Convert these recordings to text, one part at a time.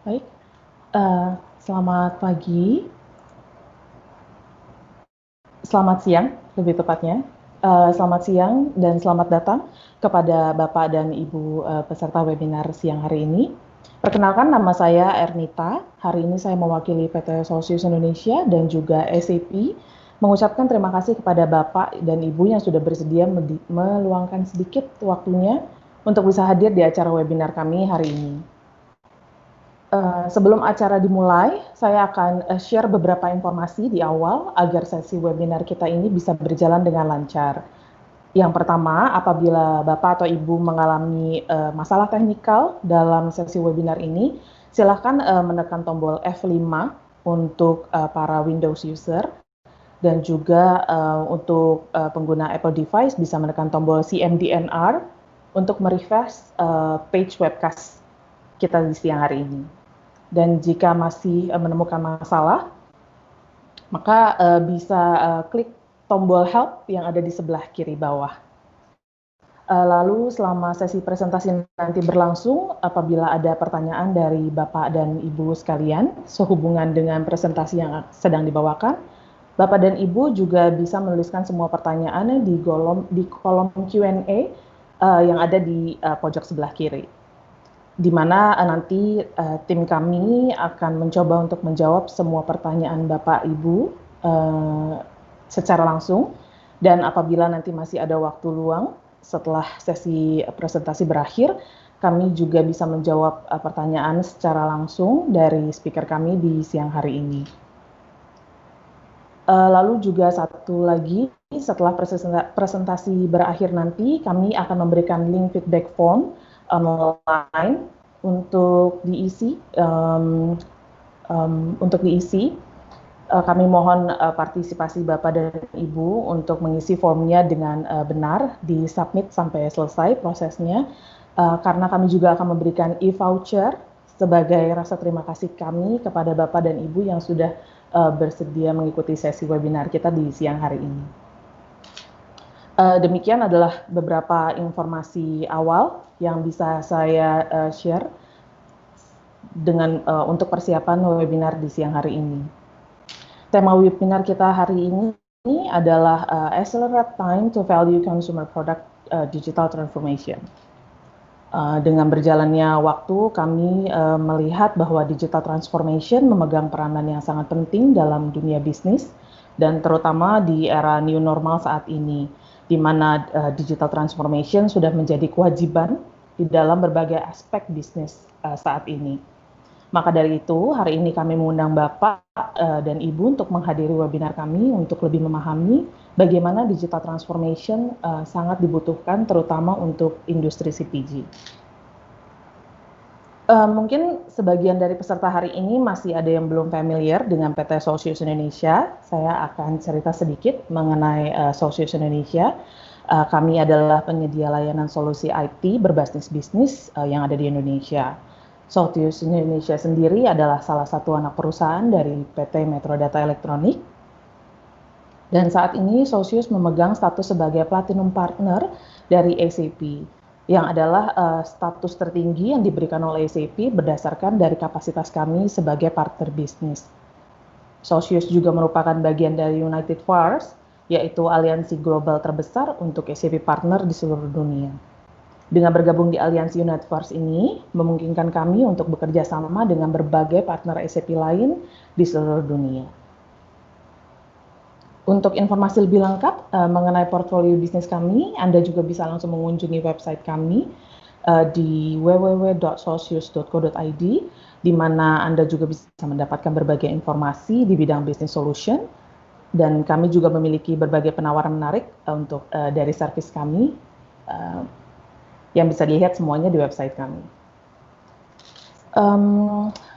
Baik, selamat pagi, selamat siang lebih tepatnya. Selamat siang dan selamat datang kepada Bapak dan Ibu peserta webinar siang hari ini. Perkenalkan, nama saya Ernita. Hari ini saya mewakili PT Solsius Indonesia dan juga SAP mengucapkan terima kasih kepada Bapak dan Ibu yang sudah bersedia meluangkan sedikit waktunya untuk bisa hadir di acara webinar kami hari ini. Sebelum acara dimulai, saya akan share beberapa informasi di awal agar sesi webinar kita ini bisa berjalan dengan lancar. Yang pertama, apabila Bapak atau Ibu mengalami masalah teknikal dalam sesi webinar ini, silakan menekan tombol F5 untuk para Windows user dan juga untuk pengguna Apple device bisa menekan tombol CMDNR untuk merefresh page webcast kita di siang hari ini. Dan jika masih menemukan masalah, maka bisa klik tombol help yang ada di sebelah kiri bawah. Lalu selama sesi presentasi nanti berlangsung, apabila ada pertanyaan dari Bapak dan Ibu sekalian sehubungan dengan presentasi yang sedang dibawakan, Bapak dan Ibu juga bisa menuliskan semua pertanyaannya di kolom Q&A yang ada di pojok sebelah kiri, di mana nanti tim kami akan mencoba untuk menjawab semua pertanyaan Bapak Ibu secara langsung, dan apabila nanti masih ada waktu luang setelah sesi presentasi berakhir, kami juga bisa menjawab pertanyaan secara langsung dari speaker kami di siang hari ini. Lalu juga satu lagi, setelah presentasi berakhir nanti, kami akan memberikan link feedback form online untuk diisi. Kami mohon partisipasi Bapak dan Ibu untuk mengisi formnya dengan benar, di-submit sampai selesai prosesnya, karena kami juga akan memberikan e-voucher sebagai rasa terima kasih kami kepada Bapak dan Ibu yang sudah bersedia mengikuti sesi webinar kita di siang hari ini. Demikian adalah beberapa informasi awal yang bisa saya share untuk persiapan webinar di siang hari ini. Tema webinar kita hari ini adalah Accelerate Time to Value Consumer Product Digital Transformation. Dengan berjalannya waktu, kami melihat bahwa digital transformation memegang peranan yang sangat penting dalam dunia bisnis, dan terutama di era new normal saat ini, di mana digital transformation sudah menjadi kewajiban di dalam berbagai aspek bisnis saat ini. Maka dari itu, hari ini kami mengundang Bapak dan Ibu untuk menghadiri webinar kami untuk lebih memahami bagaimana digital transformation sangat dibutuhkan terutama untuk industri CPG. Mungkin sebagian dari peserta hari ini masih ada yang belum familiar dengan PT Solsius Indonesia. Saya akan cerita sedikit mengenai Solsius Indonesia. Kami adalah penyedia layanan solusi IT berbasis bisnis yang ada di Indonesia. Solsius Indonesia sendiri adalah salah satu anak perusahaan dari PT Metro Data Elektronik. Dan saat ini Solsius memegang status sebagai Platinum Partner dari SAP, yang adalah status tertinggi yang diberikan oleh SAP berdasarkan dari kapasitas kami sebagai partner bisnis. Solsius juga merupakan bagian dari United Force, yaitu aliansi global terbesar untuk SAP partner di seluruh dunia. Dengan bergabung di aliansi United Force ini, memungkinkan kami untuk bekerja sama dengan berbagai partner SAP lain di seluruh dunia. Untuk informasi lebih lengkap mengenai portfolio bisnis kami, Anda juga bisa langsung mengunjungi website kami di www.solsius.co.id, di mana Anda juga bisa mendapatkan berbagai informasi di bidang business solution, dan kami juga memiliki berbagai penawaran menarik untuk dari servis kami yang bisa dilihat semuanya di website kami.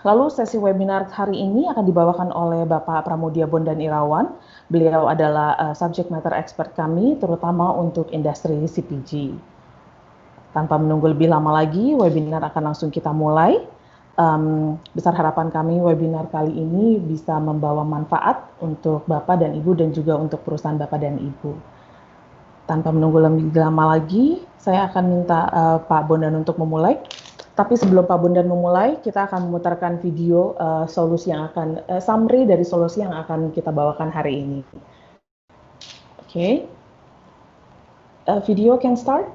Lalu sesi webinar hari ini akan dibawakan oleh Bapak Pramudia Bondan Irawan. Beliau adalah subject matter expert kami, terutama untuk industri CPG. Tanpa menunggu lebih lama lagi, webinar akan langsung kita mulai. Besar harapan kami webinar kali ini bisa membawa manfaat untuk Bapak dan Ibu dan juga untuk perusahaan Bapak dan Ibu. Tanpa menunggu lebih lama lagi, saya akan minta Pak Bondan untuk memulai. Tapi sebelum Pak Bondan memulai, kita akan memutarkan video solusi yang akan summary dari solusi yang akan kita bawakan hari ini. Oke, video can start.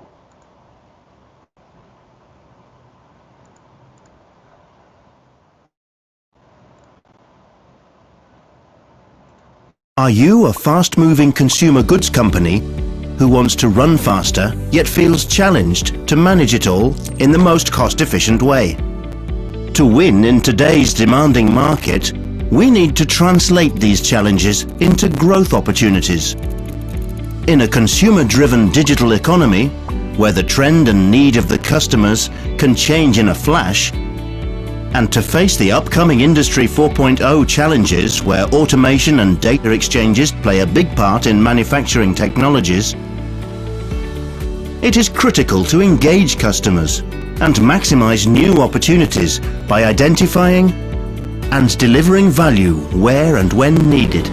Are you a fast-moving consumer goods company who wants to run faster yet feels challenged to manage it all in the most cost-efficient way? To win in today's demanding market, we need to translate these challenges into growth opportunities. In a consumer-driven digital economy, where the trend and need of the customers can change in a flash, and to face the upcoming Industry 4.0 challenges where automation and data exchanges play a big part in manufacturing technologies, it is critical to engage customers and maximize new opportunities by identifying and delivering value where and when needed.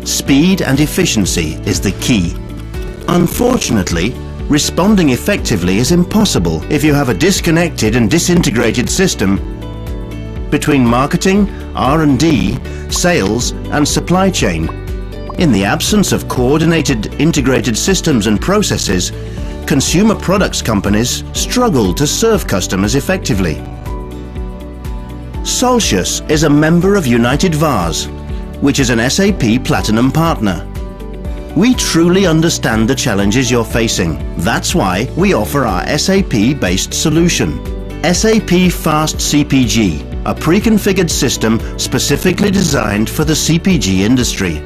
Speed and efficiency is the key. Unfortunately, responding effectively is impossible if you have a disconnected and disintegrated system between marketing, R&D, sales, and supply chain. In the absence of coordinated, integrated systems and processes, consumer products companies struggle to serve customers effectively. Solcius is a member of United VARs, which is an SAP Platinum partner. We truly understand the challenges you're facing. That's why we offer our SAP-based solution. SAP Fast CPG, a pre-configured system specifically designed for the CPG industry,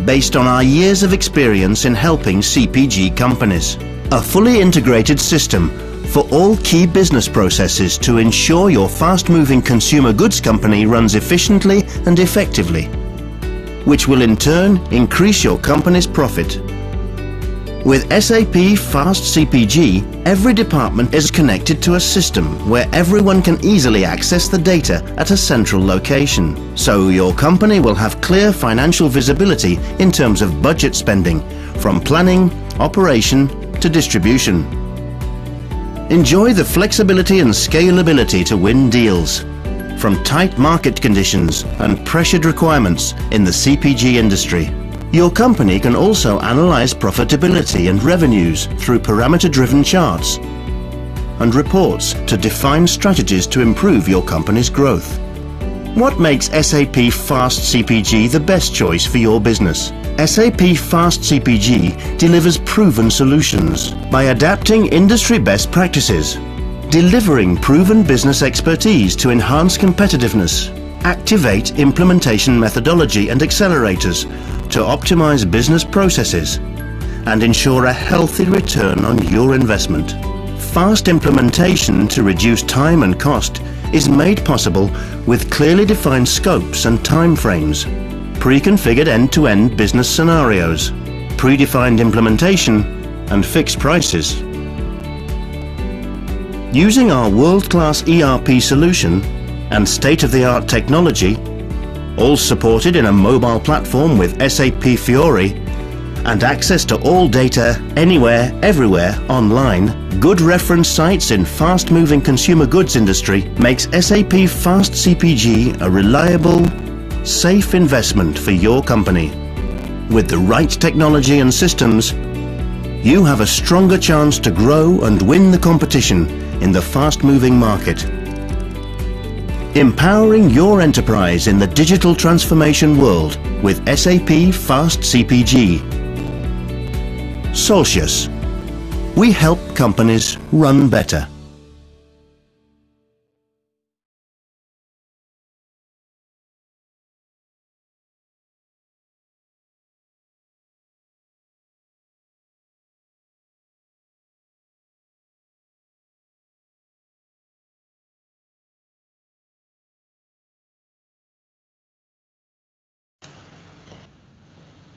based on our years of experience in helping CPG companies. A fully integrated system for all key business processes to ensure your fast-moving consumer goods company runs efficiently and effectively, which will in turn increase your company's profit. With SAP Fast CPG, every department is connected to a system where everyone can easily access the data at a central location. So your company will have clear financial visibility in terms of budget spending, from planning, operation to distribution. Enjoy the flexibility and scalability to win deals from tight market conditions and pressured requirements in the CPG industry. Your company can also analyze profitability and revenues through parameter-driven charts and reports to define strategies to improve your company's growth. What makes SAP Fast CPG the best choice for your business? SAP Fast CPG delivers proven solutions by adapting industry best practices, delivering proven business expertise to enhance competitiveness, activate implementation methodology and accelerators to optimize business processes, and ensure a healthy return on your investment. Fast implementation to reduce time and cost is made possible with clearly defined scopes and timeframes, pre-configured end-to-end business scenarios, predefined implementation, and fixed prices. Using our world-class ERP solution and state-of-the-art technology, all supported in a mobile platform with SAP Fiori, and access to all data anywhere, everywhere, online, good reference sites in fast-moving consumer goods industry makes SAP Fast CPG a reliable, safe investment for your company. With the right technology and systems, you have a stronger chance to grow and win the competition in the fast-moving market. Empowering your enterprise in the digital transformation world with SAP Fast CPG. Solcius. We help companies run better.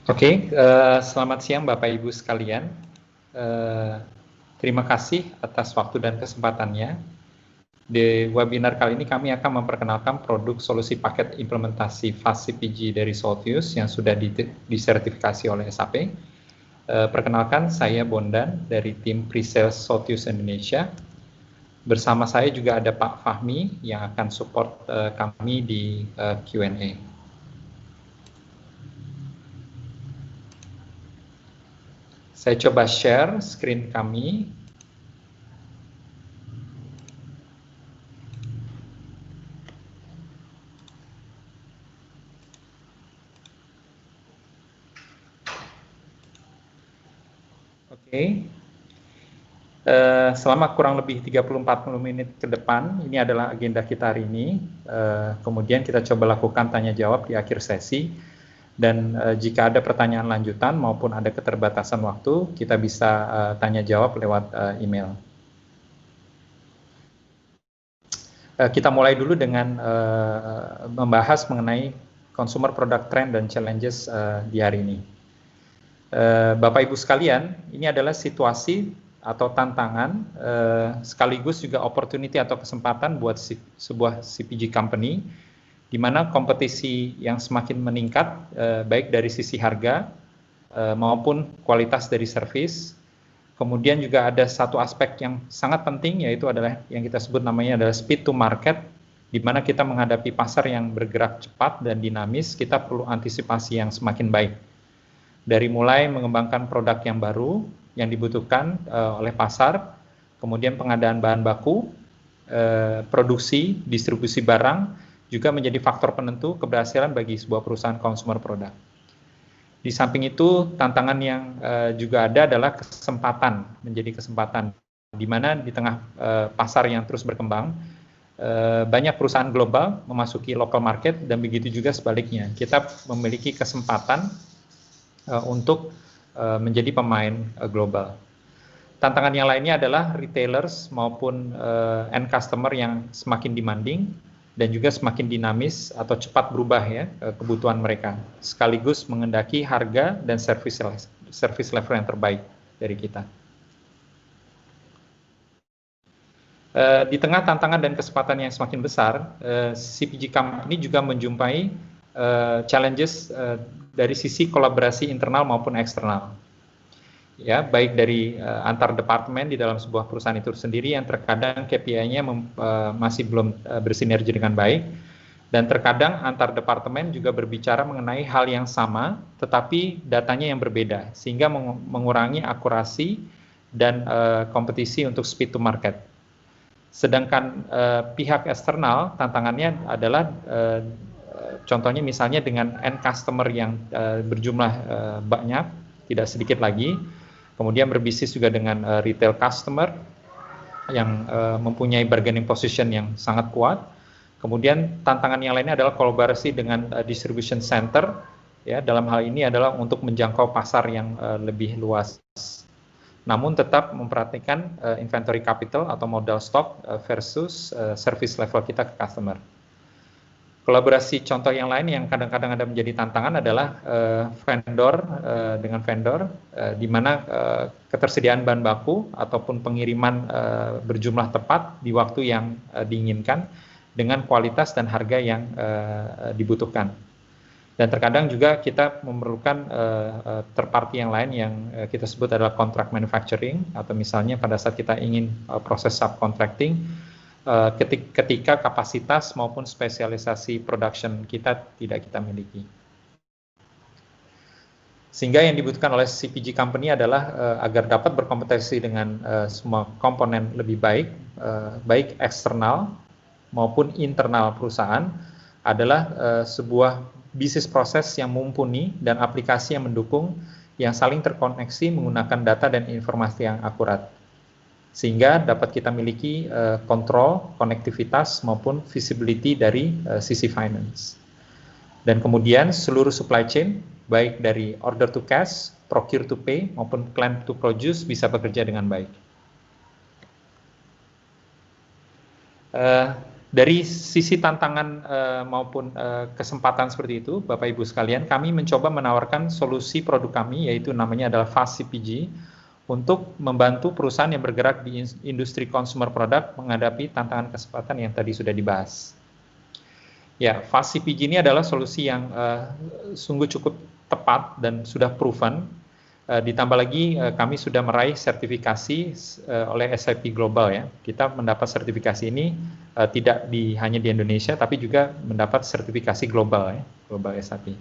Oke, selamat siang Bapak Ibu sekalian. Terima kasih atas waktu dan kesempatannya. Di webinar kali ini kami akan memperkenalkan produk solusi paket implementasi Fast CPG dari Solcius yang sudah disertifikasi oleh SAP. Perkenalkan, saya Bondan dari tim Pre-Sales Solcius Indonesia. Bersama saya juga ada Pak Fahmi yang akan support kami di Q&A. Saya coba share screen kami. Oke. Selama kurang lebih 30-40 menit ke depan, ini adalah agenda kita hari ini. Kemudian kita coba lakukan tanya jawab di akhir sesi. Dan jika ada pertanyaan lanjutan maupun ada keterbatasan waktu, kita bisa tanya jawab lewat email. Kita mulai dulu dengan membahas mengenai consumer product trend dan challenges di hari ini. Bapak Ibu sekalian, ini adalah situasi atau tantangan sekaligus juga opportunity atau kesempatan buat sebuah CPG company di mana kompetisi yang semakin meningkat baik dari sisi harga maupun kualitas dari service. Kemudian juga ada satu aspek yang sangat penting, yaitu adalah yang kita sebut namanya adalah speed to market, di mana kita menghadapi pasar yang bergerak cepat dan dinamis, kita perlu antisipasi yang semakin baik. Dari mulai mengembangkan produk yang baru yang dibutuhkan oleh pasar, kemudian pengadaan bahan baku, produksi, distribusi barang, juga menjadi faktor penentu keberhasilan bagi sebuah perusahaan consumer product. Di samping itu, tantangan yang juga ada adalah kesempatan, menjadi kesempatan, di mana di tengah pasar yang terus berkembang, banyak perusahaan global memasuki local market dan begitu juga sebaliknya. Kita memiliki kesempatan untuk menjadi pemain global. Tantangan yang lainnya adalah retailers maupun end customer yang semakin demanding dan juga semakin dinamis atau cepat berubah ya kebutuhan mereka, sekaligus mengendaki harga dan service level yang terbaik dari kita. Di tengah tantangan dan kesempatan yang semakin besar, CPG company juga menjumpai challenges dari sisi kolaborasi internal maupun eksternal. Ya, baik dari antar departemen di dalam sebuah perusahaan itu sendiri yang terkadang KPI-nya masih belum bersinergi dengan baik, dan terkadang antar departemen juga berbicara mengenai hal yang sama, tetapi datanya yang berbeda, sehingga mengurangi akurasi dan kompetisi untuk speed to market. Sedangkan pihak eksternal, tantangannya adalah contohnya misalnya dengan end customer yang berjumlah banyak, tidak sedikit lagi, kemudian berbisnis juga dengan retail customer yang mempunyai bargaining position yang sangat kuat. Kemudian tantangan yang lainnya adalah kolaborasi dengan distribution center, ya, dalam hal ini adalah untuk menjangkau pasar yang lebih luas. Namun tetap memperhatikan inventory capital atau modal stok versus service level kita ke customer. Kolaborasi contoh yang lain yang kadang-kadang ada menjadi tantangan adalah vendor dengan vendor, di mana ketersediaan bahan baku ataupun pengiriman berjumlah tepat di waktu yang diinginkan dengan kualitas dan harga yang dibutuhkan. Dan terkadang juga kita memerlukan third party yang lain yang kita sebut adalah contract manufacturing, atau misalnya pada saat kita ingin proses subcontracting, ketika kapasitas maupun spesialisasi production kita tidak kita miliki. Sehingga yang dibutuhkan oleh CPG company adalah agar dapat berkompetisi dengan semua komponen lebih baik, baik eksternal maupun internal perusahaan, adalah sebuah bisnis proses yang mumpuni dan aplikasi yang mendukung, yang saling terkoneksi menggunakan data dan informasi yang akurat, sehingga dapat kita miliki kontrol, konektivitas maupun visibility dari sisi finance. Dan kemudian seluruh supply chain, baik dari order to cash, procure to pay maupun plan to produce bisa bekerja dengan baik. Dari sisi tantangan maupun kesempatan seperti itu, Bapak Ibu sekalian, kami mencoba menawarkan solusi produk kami, yaitu namanya adalah Fast CPG, untuk membantu perusahaan yang bergerak di industri consumer product menghadapi tantangan kesempatan yang tadi sudah dibahas. Ya, Fast CPG ini adalah solusi yang sungguh cukup tepat dan sudah proven, Ditambah lagi kami sudah meraih sertifikasi oleh SAP Global ya. Kita mendapat sertifikasi ini tidak hanya di Indonesia, tapi juga mendapat sertifikasi global ya, Global SAP.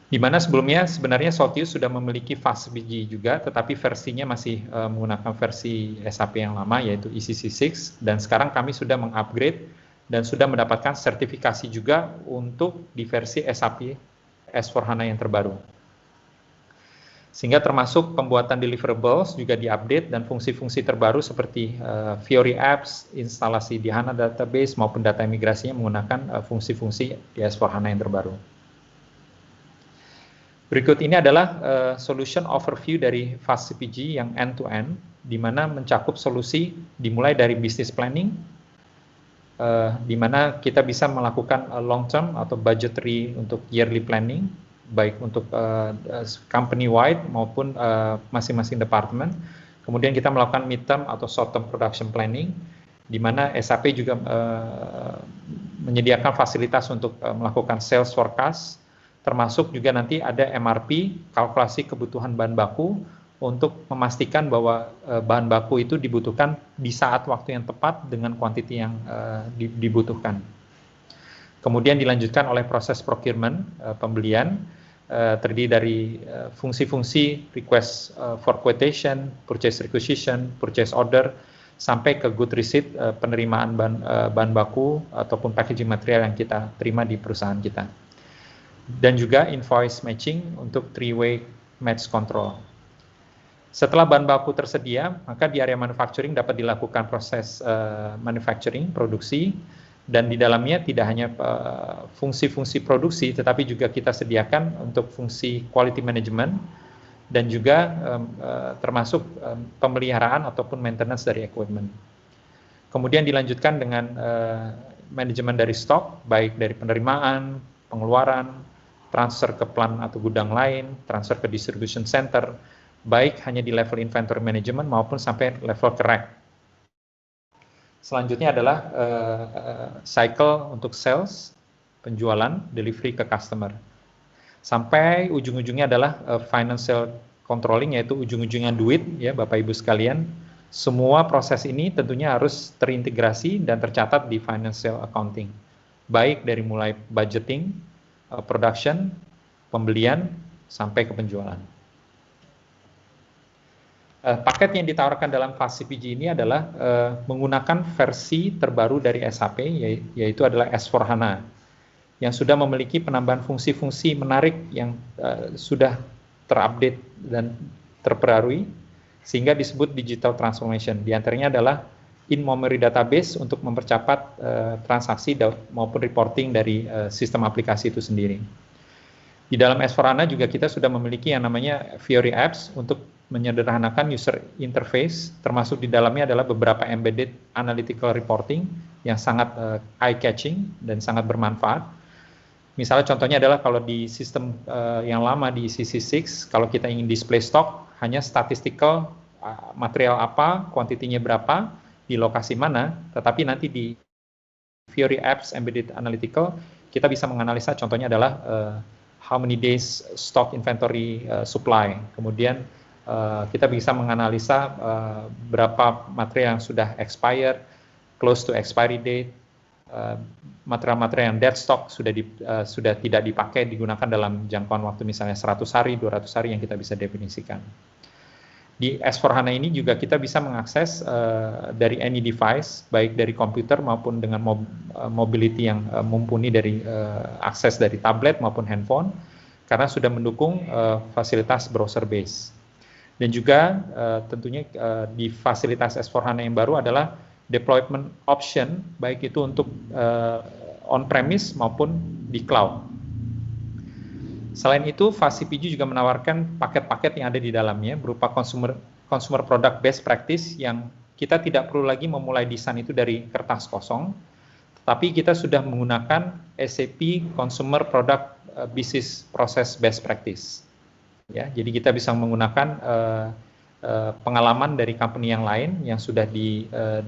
Di mana sebelumnya sebenarnya Soltius sudah memiliki FastPG juga, tetapi versinya masih menggunakan versi SAP yang lama yaitu ECC6, dan sekarang kami sudah mengupgrade dan sudah mendapatkan sertifikasi juga untuk di versi SAP S/4HANA yang terbaru. Sehingga termasuk pembuatan deliverables juga diupdate dan fungsi-fungsi terbaru seperti Fiori Apps, instalasi di HANA Database maupun data migrasinya menggunakan fungsi-fungsi di S/4HANA yang terbaru. Berikut ini adalah solution overview dari FastCPG yang end-to-end, di mana mencakup solusi dimulai dari business planning, di mana kita bisa melakukan long-term atau budgetary untuk yearly planning, baik untuk company-wide maupun masing-masing departemen. Kemudian kita melakukan mid-term atau short-term production planning, di mana SAP juga menyediakan fasilitas untuk melakukan sales forecast, termasuk juga nanti ada MRP, kalkulasi kebutuhan bahan baku, untuk memastikan bahwa bahan baku itu dibutuhkan di saat waktu yang tepat dengan kuantiti yang dibutuhkan. Kemudian dilanjutkan oleh proses procurement, pembelian, terdiri dari fungsi-fungsi request for quotation, purchase requisition, purchase order, sampai ke good receipt, penerimaan bahan baku ataupun packaging material yang kita terima di perusahaan kita. Dan juga invoice matching untuk three-way match control. Setelah bahan baku tersedia, maka di area manufacturing dapat dilakukan proses manufacturing, produksi, dan di dalamnya tidak hanya fungsi-fungsi produksi, tetapi juga kita sediakan untuk fungsi quality management, dan juga termasuk pemeliharaan ataupun maintenance dari equipment. Kemudian dilanjutkan dengan manajemen dari stok, baik dari penerimaan, pengeluaran, transfer ke plant atau gudang lain, transfer ke distribution center, baik hanya di level inventory management maupun sampai level ke rack. Selanjutnya adalah cycle untuk sales, penjualan, delivery ke customer. Sampai ujung-ujungnya adalah financial controlling, yaitu ujung-ujungnya duit, ya Bapak Ibu sekalian. Semua proses ini tentunya harus terintegrasi dan tercatat di financial accounting, baik dari mulai budgeting, production, pembelian, sampai ke penjualan. Paket yang ditawarkan dalam FastCPG ini adalah menggunakan versi terbaru dari SAP, yaitu adalah S/4HANA, yang sudah memiliki penambahan fungsi-fungsi menarik yang sudah terupdate dan terperbarui, sehingga disebut digital transformation. Di antaranya adalah in-memory database untuk mempercepat transaksi maupun reporting dari sistem aplikasi itu sendiri. Di dalam S/4HANA juga kita sudah memiliki yang namanya Fiori Apps untuk menyederhanakan user interface, termasuk di dalamnya adalah beberapa embedded analytical reporting yang sangat eye-catching dan sangat bermanfaat. Misalnya contohnya adalah kalau di sistem yang lama di ECC6, kalau kita ingin display stock, hanya statistical material apa, kuantitinya berapa, di lokasi mana, tetapi nanti di Fiori Apps Embedded Analytical, kita bisa menganalisa contohnya adalah how many days stock inventory supply, kemudian kita bisa menganalisa berapa material yang sudah expired, close to expiry date, material-material yang dead stock sudah tidak dipakai, digunakan dalam jangkauan waktu misalnya 100 hari, 200 hari yang kita bisa definisikan. Di S/4HANA ini juga kita bisa mengakses dari any device, baik dari komputer maupun dengan mobility yang mumpuni dari akses dari tablet maupun handphone, karena sudah mendukung fasilitas browser base. Dan juga tentunya di fasilitas S/4HANA yang baru adalah deployment option, baik itu untuk on-premise maupun di cloud. Selain itu, FastCPG juga menawarkan paket-paket yang ada di dalamnya berupa consumer product best practice yang kita tidak perlu lagi memulai desain itu dari kertas kosong, tapi kita sudah menggunakan SAP Consumer Product Business Process Best Practice. Ya, jadi kita bisa menggunakan pengalaman dari company yang lain yang sudah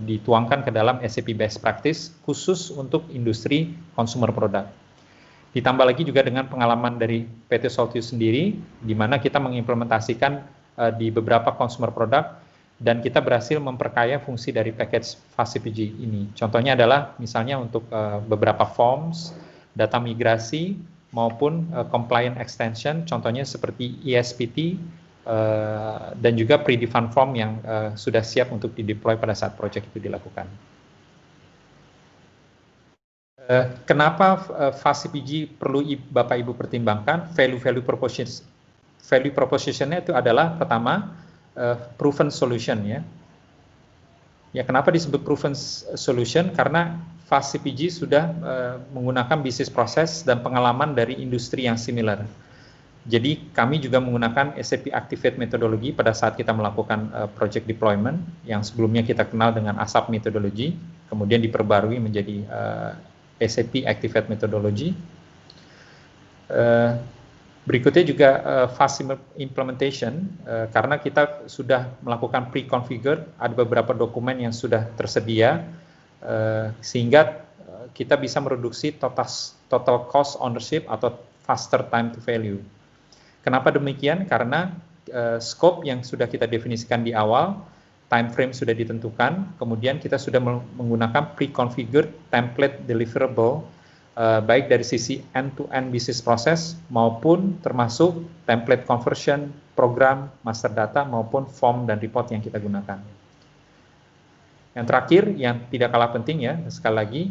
dituangkan ke dalam SAP Best Practice khusus untuk industri consumer product. Ditambah lagi juga dengan pengalaman dari PT Soltius sendiri, di mana kita mengimplementasikan di beberapa consumer product, dan kita berhasil memperkaya fungsi dari package FastCPG ini. Contohnya adalah misalnya untuk beberapa forms, data migrasi, maupun compliant extension, contohnya seperti ESPT, dan juga predefined form yang sudah siap untuk dideploy pada saat proyek itu dilakukan. Kenapa FastCPG perlu Bapak Ibu pertimbangkan? Value proposition-nya itu adalah pertama proven solution ya. Ya, kenapa disebut proven solution? Karena FastCPG sudah menggunakan bisnis proses dan pengalaman dari industri yang similar. Jadi kami juga menggunakan SAP Activate metodologi pada saat kita melakukan project deployment yang sebelumnya kita kenal dengan ASAP metodologi, kemudian diperbarui menjadi SAP Activate methodology. Berikutnya juga fast implementation, karena kita sudah melakukan pre-configure, ada beberapa dokumen yang sudah tersedia, sehingga kita bisa mereduksi total cost ownership atau faster time to value. Kenapa demikian? Karena scope yang sudah kita definisikan di awal, time frame sudah ditentukan, kemudian kita sudah menggunakan pre-configured template deliverable, baik dari sisi end-to-end business process maupun termasuk template conversion, program, master data maupun form dan report yang kita gunakan. Yang terakhir, yang tidak kalah penting ya, sekali lagi,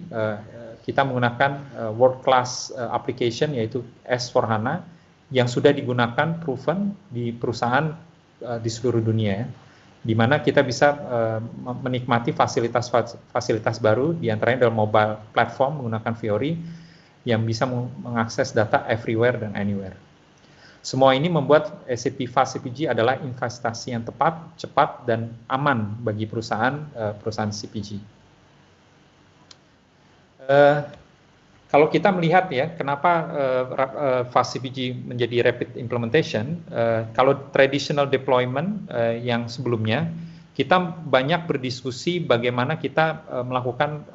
kita menggunakan world class application yaitu S/4HANA yang sudah digunakan proven di perusahaan di seluruh dunia ya, di mana kita bisa menikmati fasilitas baru, diantaranya dalam mobile platform menggunakan Fiori yang bisa mengakses data everywhere dan anywhere. Semua ini membuat SAP FastCPG adalah investasi yang tepat, cepat, dan aman bagi perusahaan CPG. Kalau kita melihat ya, kenapa FastCPG menjadi rapid implementation, kalau traditional deployment yang sebelumnya, kita banyak berdiskusi bagaimana kita melakukan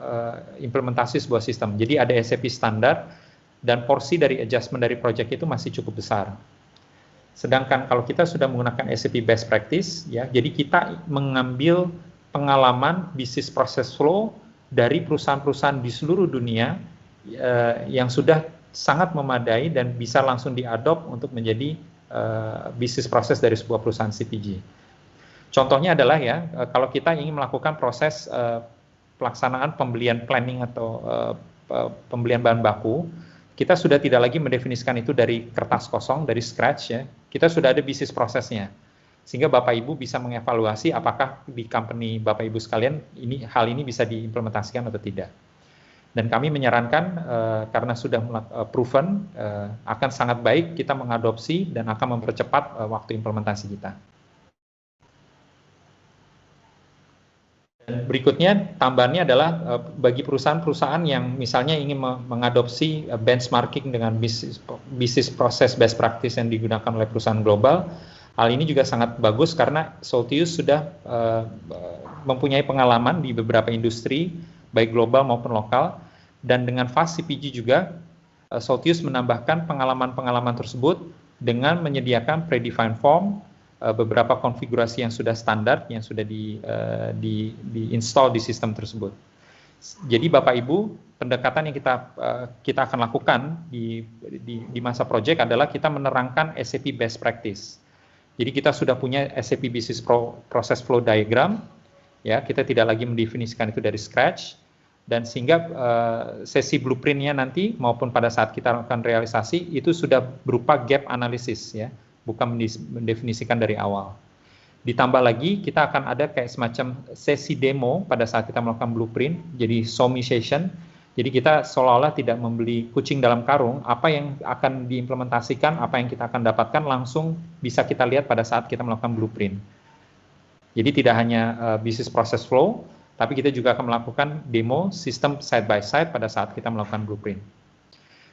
implementasi sebuah sistem. Jadi ada SAP standar, dan porsi dari adjustment dari project itu masih cukup besar. Sedangkan kalau kita sudah menggunakan SAP best practice, ya, jadi kita mengambil pengalaman bisnis process flow dari perusahaan-perusahaan di seluruh dunia, yang sudah sangat memadai dan bisa langsung diadopt untuk menjadi bisnis proses dari sebuah perusahaan CPG. Contohnya adalah ya, kalau kita ingin melakukan proses pelaksanaan pembelian planning atau pembelian bahan baku, kita sudah tidak lagi mendefinisikan itu dari kertas kosong, dari scratch ya, kita sudah ada bisnis prosesnya. Sehingga Bapak Ibu bisa mengevaluasi apakah di company Bapak Ibu sekalian hal ini bisa diimplementasikan atau tidak. Dan kami menyarankan karena sudah proven, akan sangat baik kita mengadopsi dan akan mempercepat waktu implementasi kita. Dan berikutnya tambahannya adalah bagi perusahaan-perusahaan yang misalnya ingin mengadopsi benchmarking dengan bisnis proses best practice yang digunakan oleh perusahaan global, hal ini juga sangat bagus karena Soltius sudah mempunyai pengalaman di beberapa industri, baik global maupun lokal, dan dengan FastCPG juga, Soltius menambahkan pengalaman-pengalaman tersebut dengan menyediakan predefined form, beberapa konfigurasi yang sudah standar, yang sudah di-install di sistem tersebut. Jadi Bapak Ibu, pendekatan yang kita akan lakukan di masa project adalah kita menerangkan SAP best practice. Jadi kita sudah punya SAP Business Process Flow Diagram, ya, kita tidak lagi mendefinisikan itu dari scratch, dan sehingga sesi blueprintnya nanti maupun pada saat kita akan realisasi itu sudah berupa gap analysis ya, bukan mendefinisikan dari awal. Ditambah lagi kita akan ada kayak semacam sesi demo pada saat kita melakukan blueprint, jadi show me session. Jadi kita seolah-olah tidak membeli kucing dalam karung, apa yang akan diimplementasikan, apa yang kita akan dapatkan langsung bisa kita lihat pada saat kita melakukan blueprint. Jadi tidak hanya business process flow, tapi kita juga akan melakukan demo sistem side by side pada saat kita melakukan blueprint.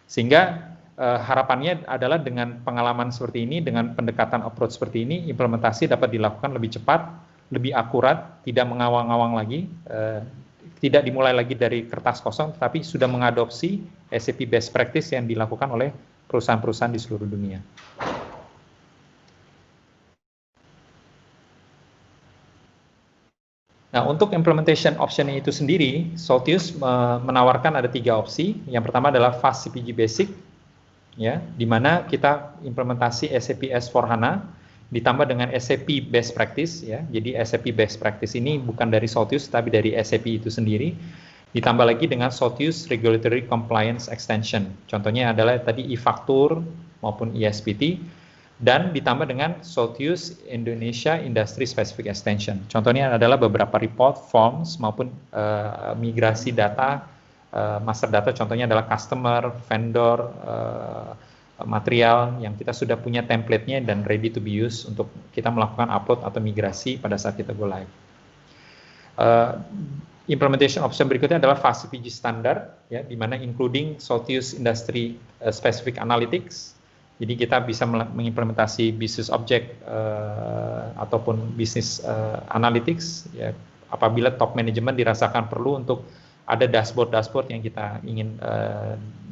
Sehingga harapannya adalah dengan pengalaman seperti ini, dengan pendekatan approach seperti ini, implementasi dapat dilakukan lebih cepat, lebih akurat, tidak mengawang-awang lagi, tidak dimulai lagi dari kertas kosong, tetapi sudah mengadopsi SAP best practice yang dilakukan oleh perusahaan-perusahaan di seluruh dunia. Nah, untuk implementation option itu sendiri, Soltius menawarkan ada 3 opsi. Yang pertama adalah Fast CPG Basic, ya, di mana kita implementasi SAP S/4HANA ditambah dengan SAP Best Practice, ya. Jadi SAP Best Practice ini bukan dari Soltius, tapi dari SAP itu sendiri. Ditambah lagi dengan Soltius Regulatory Compliance Extension. Contohnya adalah tadi e-faktur maupun ESPT. Dan ditambah dengan Soltius Indonesia Industry Specific Extension. Contohnya adalah beberapa report, forms, maupun migrasi data, master data, contohnya adalah customer, vendor, material yang kita sudah punya template-nya dan ready to be used untuk kita melakukan upload atau migrasi pada saat kita go live. Implementation option berikutnya adalah Fast CPG Standard, ya, di mana including Soltius Industry Specific Analytics. Jadi kita bisa mengimplementasi business object ataupun business analytics, ya, apabila top management dirasakan perlu untuk ada dashboard yang kita ingin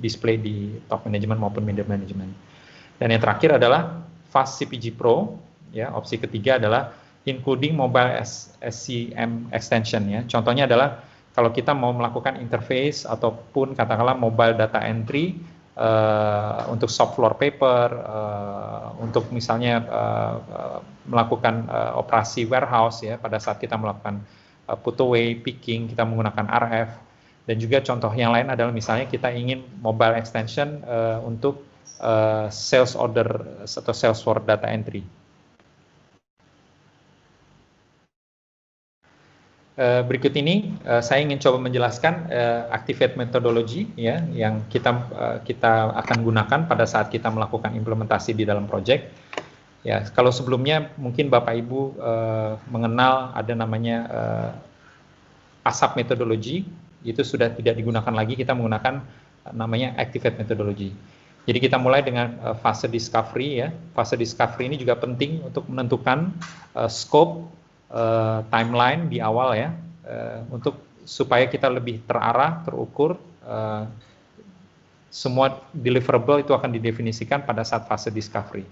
display di top management maupun middle management. Dan yang terakhir adalah Fast CPG Pro, ya, opsi ketiga adalah including mobile SCM extension, ya. Contohnya adalah kalau kita mau melakukan interface ataupun katakanlah mobile data entry untuk shop floor paper, untuk misalnya melakukan operasi warehouse, ya, pada saat kita melakukan put away, picking, kita menggunakan RF, dan juga contoh yang lain adalah misalnya kita ingin mobile extension untuk sales order atau sales for data entry. Berikut ini saya ingin coba menjelaskan Activate methodology, ya, yang kita akan gunakan pada saat kita melakukan implementasi di dalam project. Ya, kalau sebelumnya mungkin Bapak Ibu mengenal ada namanya ASAP methodology, itu sudah tidak digunakan lagi, kita menggunakan namanya Activate methodology. Jadi kita mulai dengan fase discovery, ya. Fase discovery ini juga penting untuk menentukan scope, timeline di awal, ya, untuk supaya kita lebih terarah, terukur, semua deliverable itu akan didefinisikan pada saat fase discovery.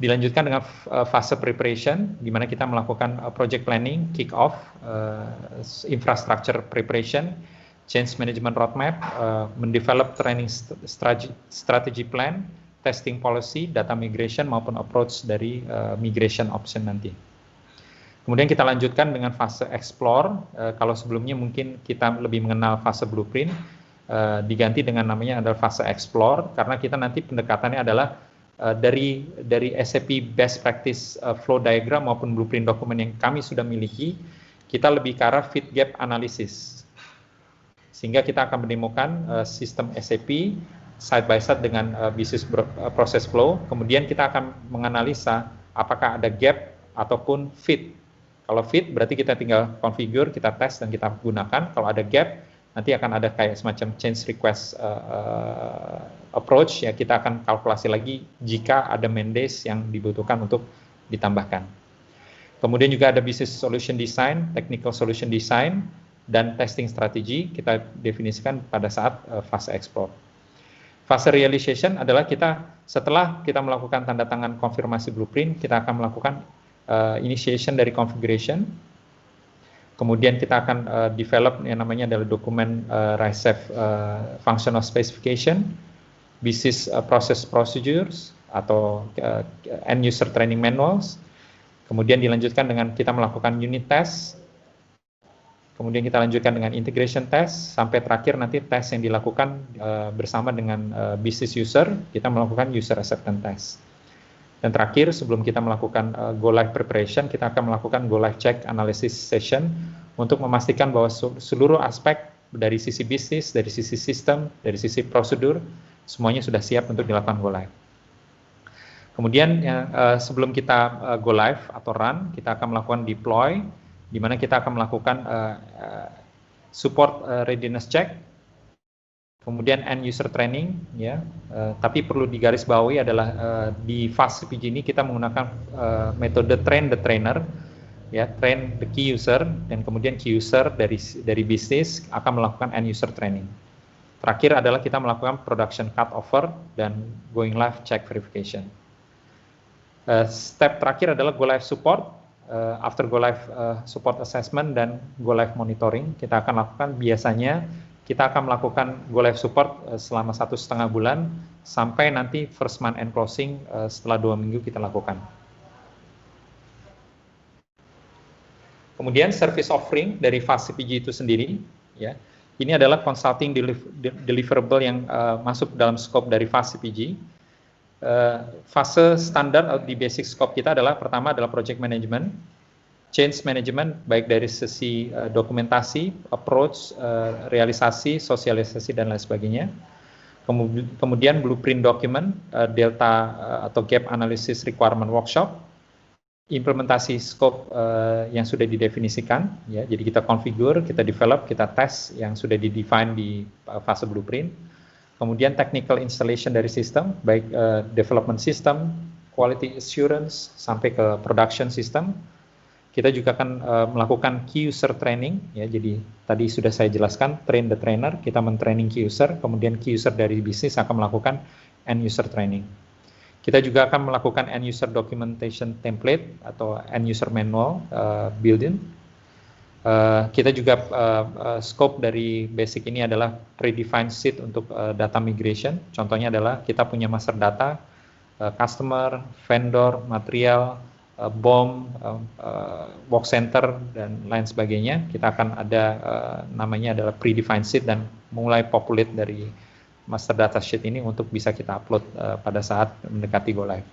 Dilanjutkan dengan fase preparation, di mana kita melakukan project planning, kick off, infrastructure preparation, change management roadmap, mendevelop training strategy plan, testing policy, data migration maupun approach dari migration option nanti. Kemudian kita lanjutkan dengan fase explore. Kalau sebelumnya mungkin kita lebih mengenal fase blueprint, diganti dengan namanya adalah fase explore, karena kita nanti pendekatannya adalah dari SAP best practice flow diagram maupun blueprint dokumen yang kami sudah miliki, kita lebih ke arah fit gap analysis. Sehingga kita akan menemukan sistem SAP side by side dengan business process flow, kemudian kita akan menganalisa apakah ada gap ataupun fit. Kalau fit berarti kita tinggal configure, kita tes dan kita gunakan. Kalau ada gap, nanti akan ada kayak semacam change request approach, ya, kita akan kalkulasi lagi jika ada mandates yang dibutuhkan untuk ditambahkan. Kemudian juga ada business solution design, technical solution design, dan testing strategi kita definisikan pada saat fase explore. Fase realization adalah setelah kita melakukan tanda tangan konfirmasi blueprint, kita akan melakukan initiation dari configuration, kemudian kita akan develop yang namanya adalah dokumen RISE functional specification, business process procedures atau end user training manuals, kemudian dilanjutkan dengan kita melakukan unit test, kemudian kita lanjutkan dengan integration test, sampai terakhir nanti tes yang dilakukan bersama dengan business user, kita melakukan user acceptance test. Dan terakhir, sebelum kita melakukan go live preparation, kita akan melakukan go live check analysis session untuk memastikan bahwa seluruh aspek dari sisi bisnis, dari sisi sistem, dari sisi prosedur, semuanya sudah siap untuk dilakukan go live. Kemudian sebelum kita go live atau run, kita akan melakukan deploy, di mana kita akan melakukan support readiness check, kemudian end user training, ya. Tapi perlu digarisbawahi adalah di fase CPG ini kita menggunakan metode train the trainer, ya, train the key user, dan kemudian key user dari bisnis akan melakukan end user training. Terakhir adalah kita melakukan production cut over dan going live check verification. Step terakhir adalah go live support. After go live support assessment dan go live monitoring, kita akan lakukan, biasanya kita akan melakukan go live support selama 1,5 bulan sampai nanti first month end closing setelah 2 minggu kita lakukan. Kemudian service offering dari fast CPG itu sendiri, ya, ini adalah consulting deliverable yang masuk dalam scope dari fast CPG. Fase standar di basic scope kita adalah, pertama adalah project management, change management, baik dari sisi dokumentasi, approach, realisasi, sosialisasi, dan lain sebagainya. Kemudian blueprint document, delta atau gap analysis requirement workshop, implementasi scope yang sudah didefinisikan, ya, jadi kita configure, kita develop, kita test yang sudah di-define di fase blueprint. Kemudian technical installation dari sistem, baik development system, quality assurance, sampai ke production system. Kita juga akan melakukan key user training, ya, jadi tadi sudah saya jelaskan, train the trainer, kita men-training key user, kemudian key user dari bisnis akan melakukan end user training. Kita juga akan melakukan end user documentation template atau end user manual building. Kita juga scope dari basic ini adalah predefined sheet untuk data migration. Contohnya adalah kita punya master data, customer, vendor, material, BOM, work center, dan lain sebagainya. Kita akan ada namanya adalah predefined sheet dan mulai populate dari master data sheet ini untuk bisa kita upload pada saat mendekati go live.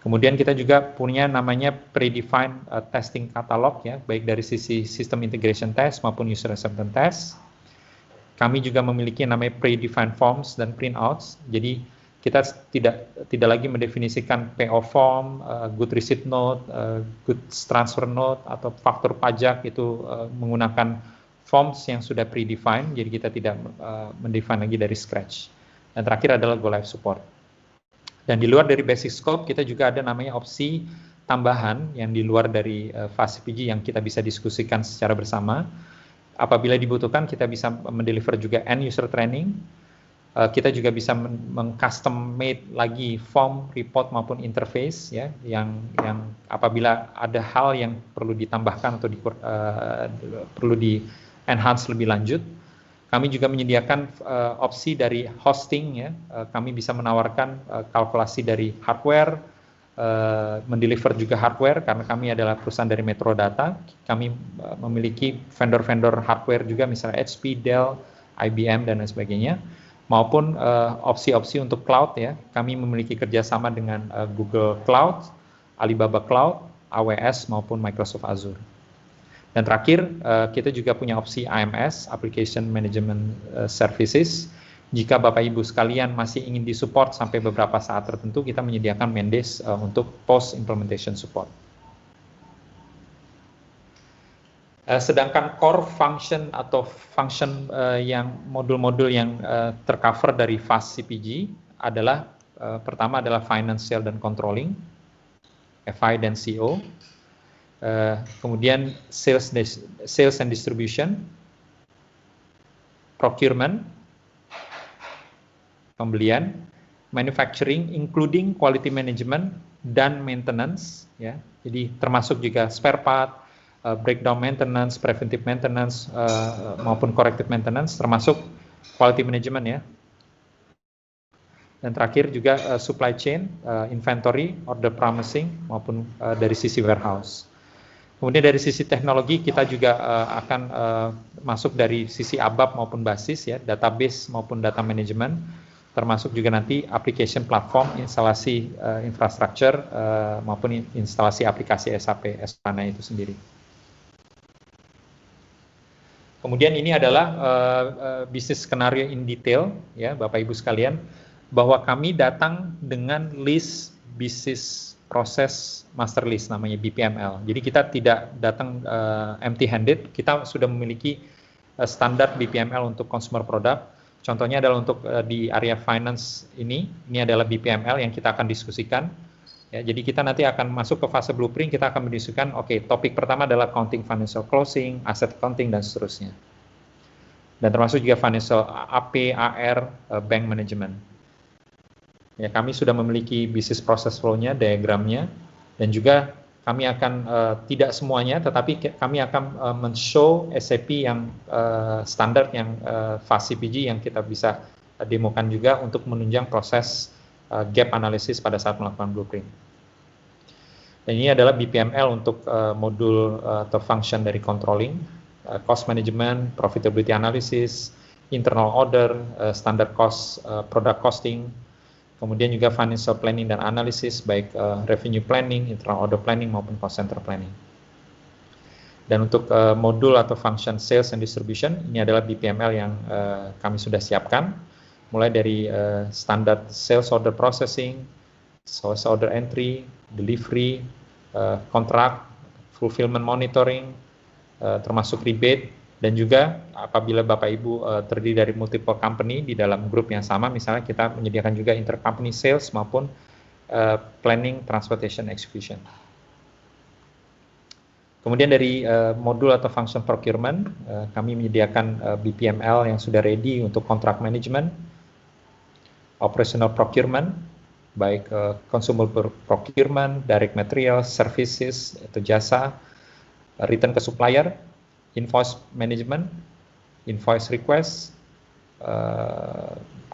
Kemudian kita juga punya namanya predefined testing catalog, ya, baik dari sisi system integration test maupun user acceptance test. Kami juga memiliki namanya predefined forms dan printouts. Jadi kita tidak lagi mendefinisikan PO form, good receipt note, goods transfer note, atau faktur pajak itu menggunakan forms yang sudah predefined, jadi kita tidak mendefine lagi dari scratch. Dan terakhir adalah go live support. Dan di luar dari basic scope, kita juga ada namanya opsi tambahan yang di luar dari fast CPG yang kita bisa diskusikan secara bersama. Apabila dibutuhkan, kita bisa mendeliver juga end user training. Kita juga bisa meng-custom made lagi form, report maupun interface, ya, yang apabila ada hal yang perlu ditambahkan atau perlu di enhance lebih lanjut. Kami juga menyediakan opsi dari hosting, ya. Kami bisa menawarkan kalkulasi dari hardware, mendeliver juga hardware karena kami adalah perusahaan dari Metro Data. Kami memiliki vendor-vendor hardware juga, misalnya HP, Dell, IBM, dan lain sebagainya. Maupun opsi-opsi untuk cloud, ya. Kami memiliki kerjasama dengan Google Cloud, Alibaba Cloud, AWS maupun Microsoft Azure. Dan terakhir, kita juga punya opsi AMS, Application Management Services. Jika Bapak Ibu sekalian masih ingin disupport sampai beberapa saat tertentu, kita menyediakan Mendes untuk post implementation support. Sedangkan core function atau function yang modul-modul yang tercover dari fast CPG adalah pertama adalah financial dan controlling, FI dan CO. Kemudian sales and distribution, procurement, pembelian, manufacturing, including quality management dan maintenance, ya. Jadi termasuk juga spare part, breakdown maintenance, preventive maintenance maupun corrective maintenance, termasuk quality management, ya. Dan terakhir juga supply chain, inventory, order promising maupun dari sisi warehouse. Kemudian dari sisi teknologi kita juga akan masuk dari sisi ABAP maupun basis, ya, database maupun data management, termasuk juga nanti application platform, instalasi infrastructure maupun instalasi aplikasi SAP S/4HANA itu sendiri. Kemudian ini adalah bisnis skenario in detail, ya, Bapak Ibu sekalian, bahwa kami datang dengan list bisnis proses master list namanya BPML. Jadi kita tidak datang empty handed, kita sudah memiliki standar BPML untuk consumer product. Contohnya adalah untuk di area finance ini adalah BPML yang kita akan diskusikan. Ya, jadi kita nanti akan masuk ke fase blueprint, kita akan mendiskusikan, oke, topik pertama adalah accounting, financial closing, asset accounting, dan seterusnya. Dan termasuk juga financial AP, AR, bank management. Ya, kami sudah memiliki business process flow-nya, diagramnya, dan juga kami akan tidak semuanya, tetapi kami akan men-show SAP yang standar, yang FAST-CPG yang kita bisa demokan juga untuk menunjang proses gap analysis pada saat melakukan blueprint. Dan ini adalah BPML untuk modul atau function dari controlling, cost management, profitability analysis, internal order, standard cost, product costing, kemudian juga financial planning dan analisis, baik revenue planning, internal order planning, maupun cost center planning. Dan untuk modul atau function sales and distribution, ini adalah BPML yang kami sudah siapkan, mulai dari standard sales order processing, sales order entry, delivery, kontrak, fulfillment monitoring, termasuk rebate, dan juga apabila Bapak Ibu terdiri dari multiple company di dalam grup yang sama, misalnya kita menyediakan juga intercompany sales maupun planning, transportation, execution. Kemudian dari modul atau function procurement, kami menyediakan BPML yang sudah ready untuk contract management, operational procurement, baik consumable procurement, direct material, services, atau jasa, return ke supplier, invoice management, invoice request,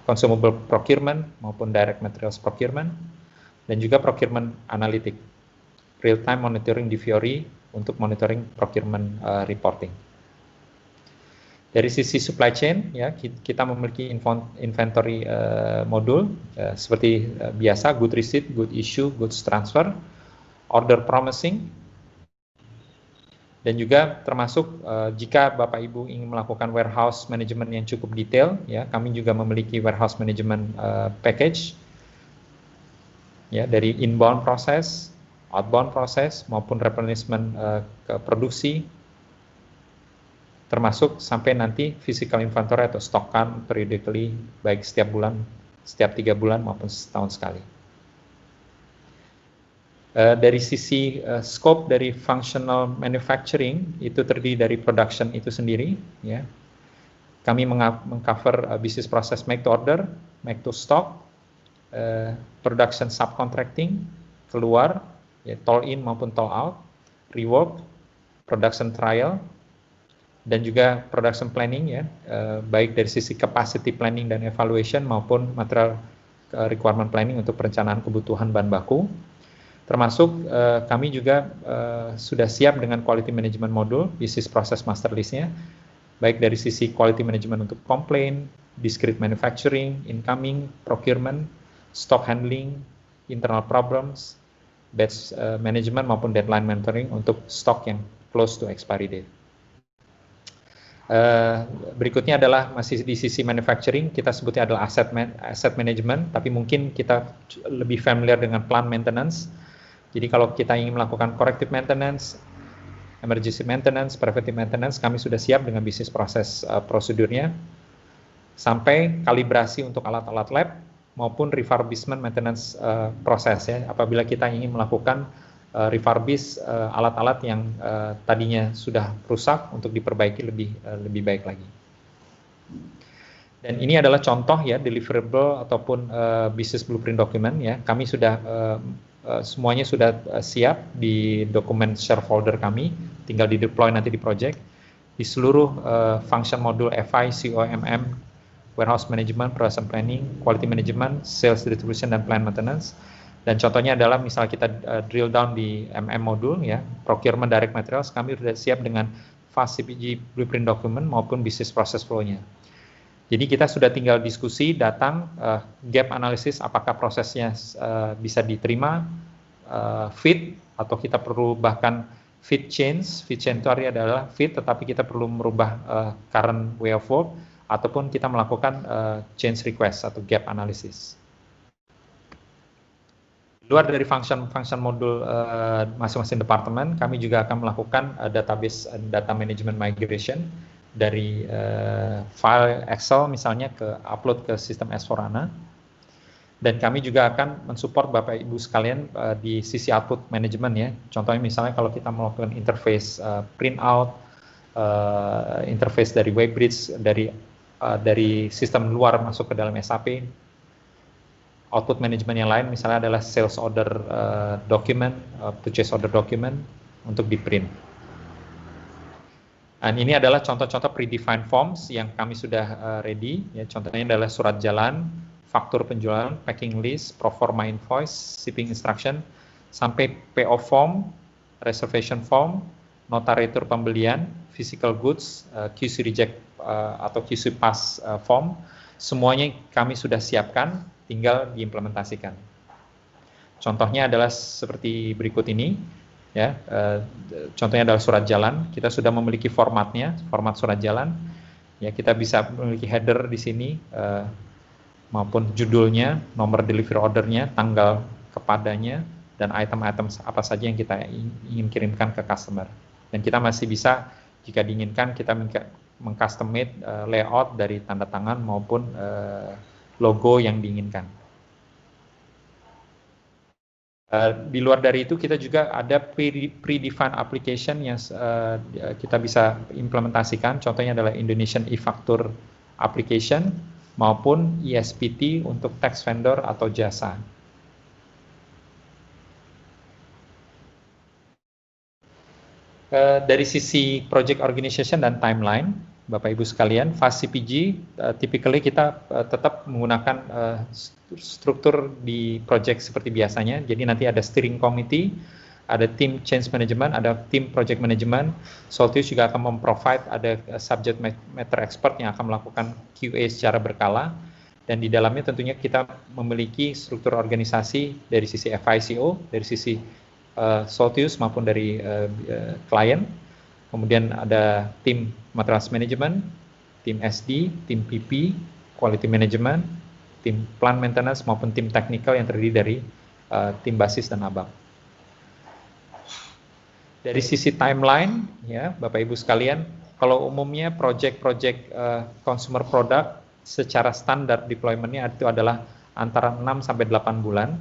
consumable procurement maupun direct materials procurement, dan juga procurement analytic, real-time monitoring di Fiori untuk monitoring procurement reporting. Dari sisi supply chain, ya, kita memiliki inventory modul seperti biasa, good receipt, good issue, goods transfer, order promising, dan juga termasuk jika Bapak Ibu ingin melakukan warehouse management yang cukup detail, ya, kami juga memiliki warehouse management package, ya, dari inbound process, outbound process maupun replenishment ke produksi, termasuk sampai nanti physical inventory atau stock count periodically, baik setiap bulan, setiap 3 bulan maupun setahun sekali. Dari sisi scope dari functional manufacturing, itu terdiri dari production itu sendiri, ya. Kami mengcover business process make to order, make to stock, production subcontracting, keluar, ya, toll in maupun toll out, rework, production trial, dan juga production planning, ya, baik dari sisi capacity planning dan evaluation maupun material requirement planning untuk perencanaan kebutuhan bahan baku. Termasuk kami juga sudah siap dengan quality management module, business process master list-nya, baik dari sisi quality management untuk complaint, discrete manufacturing, incoming, procurement, stock handling, internal problems, batch management maupun deadline monitoring untuk stok yang close to expiry date. Berikutnya adalah masih di sisi manufacturing, kita sebutnya adalah asset management, tapi mungkin kita lebih familiar dengan plant maintenance. Jadi kalau kita ingin melakukan corrective maintenance, emergency maintenance, preventive maintenance, kami sudah siap dengan bisnis proses prosedurnya, sampai kalibrasi untuk alat-alat lab maupun refurbishment maintenance proses, ya, apabila kita ingin melakukan refurbish alat-alat yang tadinya sudah rusak untuk diperbaiki lebih baik lagi. Dan ini adalah contoh, ya, deliverable ataupun business blueprint document, ya. Kami sudah semuanya sudah siap di dokumen share folder kami, tinggal di deploy nanti di project. Di seluruh function modul FI, COMM, warehouse management, production planning, quality management, sales distribution, dan plant maintenance. Dan contohnya adalah misal kita drill down di MM modul, ya, procurement direct materials, kami sudah siap dengan FAST-CPG blueprint document maupun business process flow-nya. Jadi kita sudah tinggal diskusi, datang, gap analysis, apakah prosesnya bisa diterima, fit, atau kita perlu bahkan fit change. Fit change itu adalah fit, tetapi kita perlu merubah current way of work, ataupun kita melakukan change request atau gap analysis. Luar dari function modul masing-masing departemen, kami juga akan melakukan database data management migration dari file Excel misalnya ke upload ke sistem S/4HANA. Dan kami juga akan mensupport Bapak Ibu sekalian di sisi output management ya. Contohnya misalnya kalau kita melakukan interface printout, interface dari WebBridge, dari sistem luar masuk ke dalam SAP. Output management yang lain misalnya adalah sales order document, purchase order document untuk di print. Dan ini adalah contoh-contoh predefined forms yang kami sudah ready. Ya, contohnya adalah surat jalan, faktur penjualan, packing list, pro forma invoice, shipping instruction, sampai PO form, reservation form, nota retur pembelian, physical goods, QC reject atau QC pass form, semuanya kami sudah siapkan, tinggal diimplementasikan. Contohnya adalah seperti berikut ini, ya. Contohnya adalah surat jalan. Kita sudah memiliki formatnya, format surat jalan. Ya, kita bisa memiliki header di sini, maupun judulnya, nomor delivery ordernya, tanggal kepadanya, dan item-item apa saja yang kita ingin kirimkan ke customer. Dan kita masih bisa, jika diinginkan, kita mengcustomate layout dari tanda tangan maupun logo yang diinginkan. Di luar dari itu, kita juga ada predefined application yang kita bisa implementasikan. Contohnya adalah Indonesian e-factur application maupun ESPT untuk tax vendor atau jasa. Dari sisi project organization dan timeline, Bapak Ibu sekalian, fast CPG, typically kita tetap menggunakan struktur di project seperti biasanya. Jadi nanti ada steering committee, ada tim change management, ada tim project management. Soltius juga akan memprovide ada subject matter expert yang akan melakukan QA secara berkala. Dan di dalamnya tentunya kita memiliki struktur organisasi dari sisi FICO, dari sisi Soltius maupun dari klien. Kemudian ada tim materials management, tim SD, tim PP, quality management, tim plant maintenance maupun tim technical yang terdiri dari tim basis dan abang. Dari sisi timeline, ya Bapak Ibu sekalian, kalau umumnya project-project consumer product secara standar deployment-nya itu adalah antara 6 sampai 8 bulan.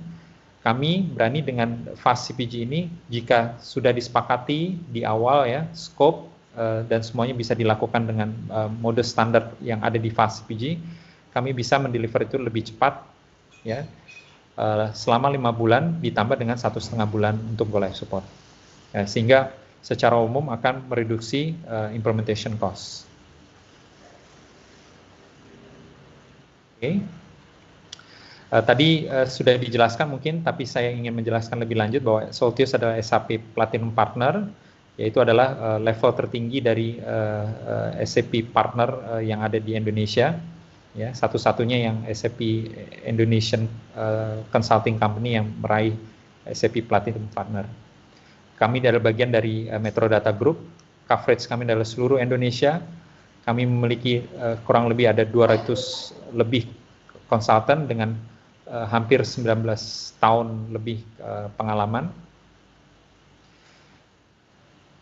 Kami berani dengan fast CPG ini jika sudah disepakati di awal ya scope dan semuanya bisa dilakukan dengan mode standar yang ada di fast CPG, kami bisa mendeliver itu lebih cepat ya selama 5 bulan ditambah dengan 1,5 bulan untuk go live support. Ya, sehingga secara umum akan mereduksi implementation cost. Oke. Tadi sudah dijelaskan mungkin, tapi saya ingin menjelaskan lebih lanjut bahwa Soltius adalah SAP Platinum Partner, yaitu adalah level tertinggi dari SAP Partner yang ada di Indonesia. Ya, satu-satunya yang SAP Indonesian Consulting Company yang meraih SAP Platinum Partner. Kami adalah bagian dari Metro Data Group, coverage kami adalah seluruh Indonesia. Kami memiliki kurang lebih ada 200 lebih konsultan dengan hampir 19 tahun lebih pengalaman.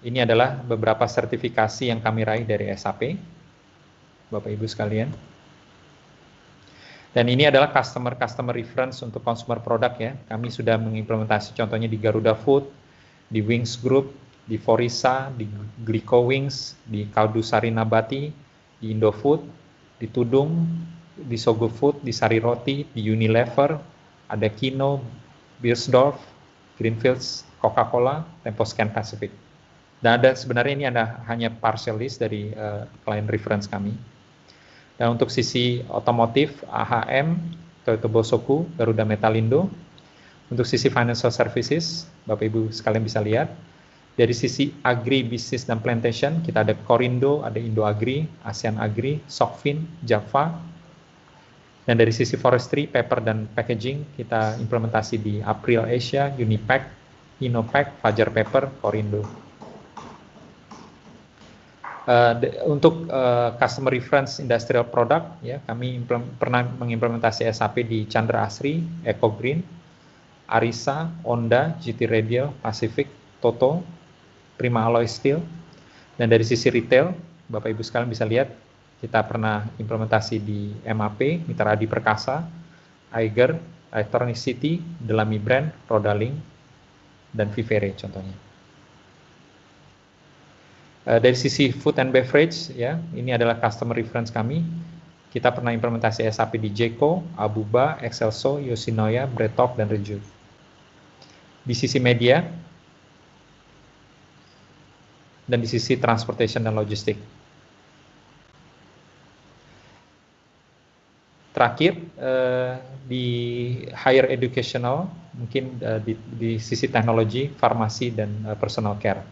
Ini adalah beberapa sertifikasi yang kami raih dari SAP, Bapak Ibu sekalian. Dan ini adalah customer reference untuk consumer product ya. Kami sudah mengimplementasi contohnya di Garuda Food, di Wings Group, di Forisa, di Glico Wings, di Kaldu Sari Nabati, di Indofood, di Tudung, di Sogo Food, di Sari Roti, di Unilever, ada Kino, Beiersdorf, Greenfields, Coca-Cola, Temposcan Pacific. Dan ada sebenarnya ini ada hanya partial list dari client reference kami. Dan untuk sisi otomotif, AHM, Toyota Bosoku, Garuda Metalindo. Untuk sisi financial services, Bapak Ibu sekalian bisa lihat. Dari sisi agri, business, dan plantation, kita ada Korindo, ada Indo Agri, ASEAN Agri, Sokfin, Java. Dan dari sisi forestry, paper, dan packaging, kita implementasi di April Asia, Unipack, Inopack, Fajar Paper, Korindo. Untuk customer reference industrial product, ya, kami pernah mengimplementasi SAP di Chandra Asri, Eco Green, Arisa, Honda, GT Radial, Pacific, Toto, Prima Alloy Steel. Dan dari sisi retail, Bapak Ibu sekalian bisa lihat, kita pernah implementasi di MAP, Mitra Adi Perkasa, Aiger, Electronicity, Delamy Brand, Rodalink, dan Vivere contohnya. Dari sisi food and beverage, ya, ini adalah customer reference kami. Kita pernah implementasi SAP di Jeko, Abuba, Excelso, Yoshinoya, Bretok, dan Reju. Di sisi media, dan di sisi transportation dan logistik. Terakhir, di higher educational, mungkin di sisi teknologi, farmasi, dan personal care.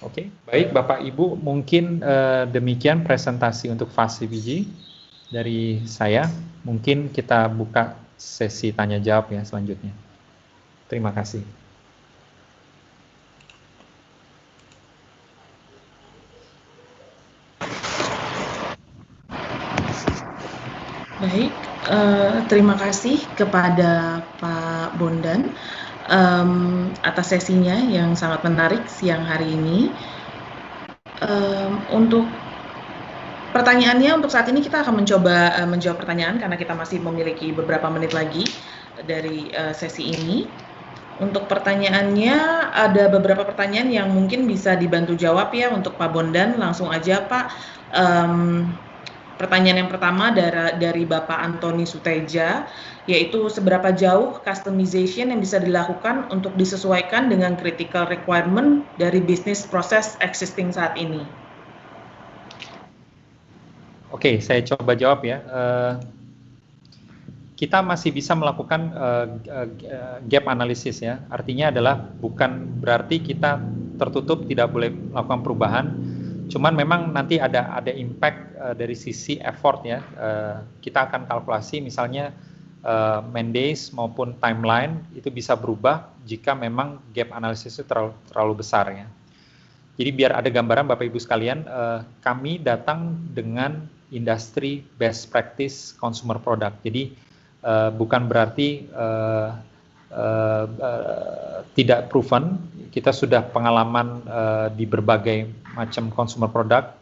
Oke, baik Bapak Ibu, mungkin demikian presentasi untuk FASIPG dari saya. Mungkin kita buka sesi tanya jawab ya selanjutnya. Terima kasih. Baik, terima kasih kepada Pak Bondan atas sesinya yang sangat menarik siang hari ini. Untuk pertanyaannya, untuk saat ini kita akan mencoba menjawab pertanyaan karena kita masih memiliki beberapa menit lagi dari sesi ini. Untuk pertanyaannya, ada beberapa pertanyaan yang mungkin bisa dibantu jawab ya untuk Pak Bondan. Langsung aja Pak. Pertanyaan yang pertama dari Bapak Antoni Suteja, yaitu seberapa jauh customization yang bisa dilakukan untuk disesuaikan dengan critical requirement dari bisnis proses existing saat ini? Oke, saya coba jawab ya. Kita masih bisa melakukan gap analysis ya. Artinya adalah bukan berarti kita tertutup tidak boleh melakukan perubahan. Cuman memang nanti ada impact dari sisi effort ya. Kita akan kalkulasi misalnya man days maupun timeline itu bisa berubah jika memang gap analysis itu terlalu besar ya. Jadi biar ada gambaran Bapak Ibu sekalian, kami datang dengan industri best practice consumer product. Jadi bukan berarti tidak proven. Kita sudah pengalaman di berbagai macam consumer product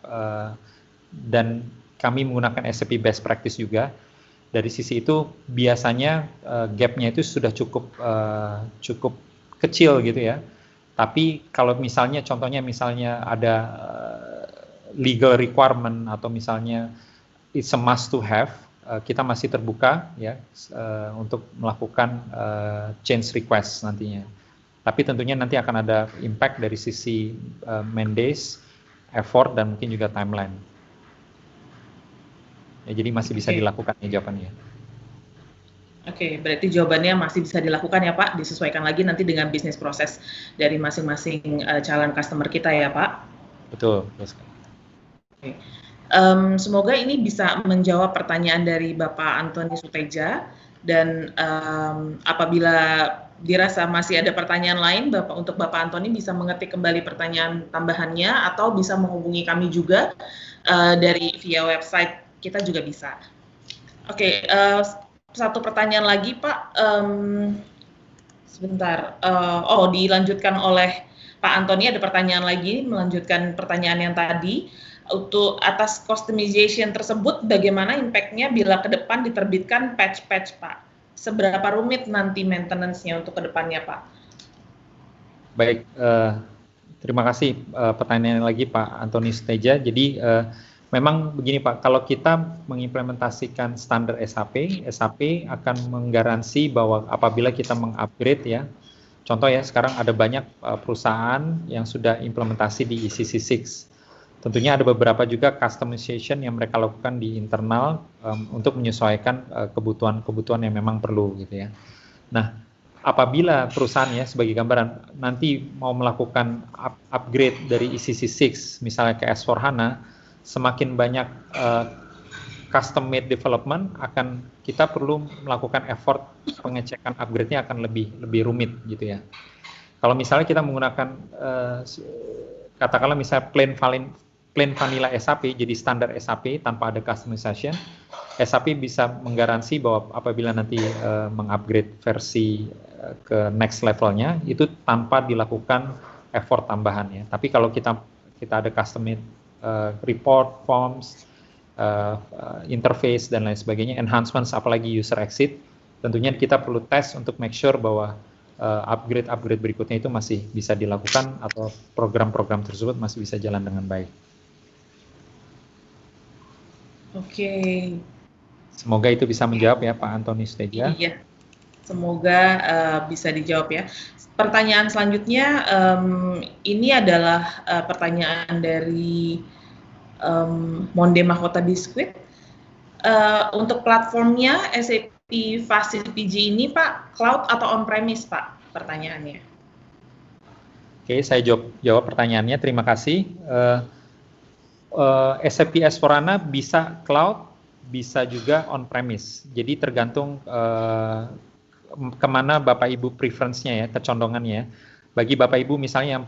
dan kami menggunakan SAP best practice juga. Dari sisi itu biasanya gap-nya itu sudah cukup kecil gitu ya. Tapi kalau misalnya contohnya misalnya ada legal requirement atau misalnya it's a must to have, kita masih terbuka ya untuk melakukan change request nantinya. Tapi tentunya nanti akan ada impact dari sisi man days, effort, dan mungkin juga timeline. Ya, jadi masih bisa dilakukan ya jawabannya. Oke, berarti jawabannya masih bisa dilakukan ya Pak, disesuaikan lagi nanti dengan bisnis proses dari masing-masing calon customer kita ya Pak? Betul, betul sekali. Oke. Semoga ini bisa menjawab pertanyaan dari Bapak Antoni Suteja, dan apabila dirasa masih ada pertanyaan lain, untuk Bapak Antoni bisa mengetik kembali pertanyaan tambahannya atau bisa menghubungi kami juga via website kita juga bisa. Oke, satu pertanyaan lagi Pak, sebentar, dilanjutkan oleh Pak Antoni, ada pertanyaan lagi melanjutkan pertanyaan yang tadi. Untuk atas customization tersebut, bagaimana impact-nya bila ke depan diterbitkan patch-patch Pak? Seberapa rumit nanti maintenance-nya untuk ke depannya Pak? Baik, terima kasih pertanyaan lagi Pak Antoni Suteja. Jadi memang begini Pak, kalau kita mengimplementasikan standar SAP akan menggaransi bahwa apabila kita mengupgrade ya, contoh ya sekarang ada banyak perusahaan yang sudah implementasi di ECC 6. Tentunya ada beberapa juga customization yang mereka lakukan di internal untuk menyesuaikan kebutuhan-kebutuhan yang memang perlu gitu ya. Nah, apabila perusahaan ya sebagai gambaran nanti mau melakukan upgrade dari ECC 6 misalnya ke S/4HANA, semakin banyak custom made development kita perlu melakukan effort pengecekan upgrade-nya akan lebih rumit gitu ya. Kalau misalnya kita menggunakan katakanlah misalnya plain vanilla SAP, jadi standar SAP tanpa ada customization, SAP bisa menggaransi bahwa apabila nanti mengupgrade versi ke next levelnya, itu tanpa dilakukan effort tambahan ya. Tapi kalau kita ada custom report, forms, interface dan lain sebagainya, enhancements apalagi user exit, tentunya kita perlu tes untuk make sure bahwa upgrade berikutnya itu masih bisa dilakukan atau program-program tersebut masih bisa jalan dengan baik. Oke. Semoga itu bisa menjawab ya Pak Antoni Steja. Iya, semoga bisa dijawab ya. Pertanyaan selanjutnya, ini adalah pertanyaan dari Monde Mahkota Biskuit. Untuk platformnya SAP FacilityPG ini Pak, cloud atau on-premise Pak pertanyaannya? Oke, saya jawab pertanyaannya, terima kasih. SAP S/4HANA bisa cloud, bisa juga on-premise. Jadi tergantung kemana Bapak Ibu preference-nya ya, kecondongannya. Bagi Bapak Ibu misalnya yang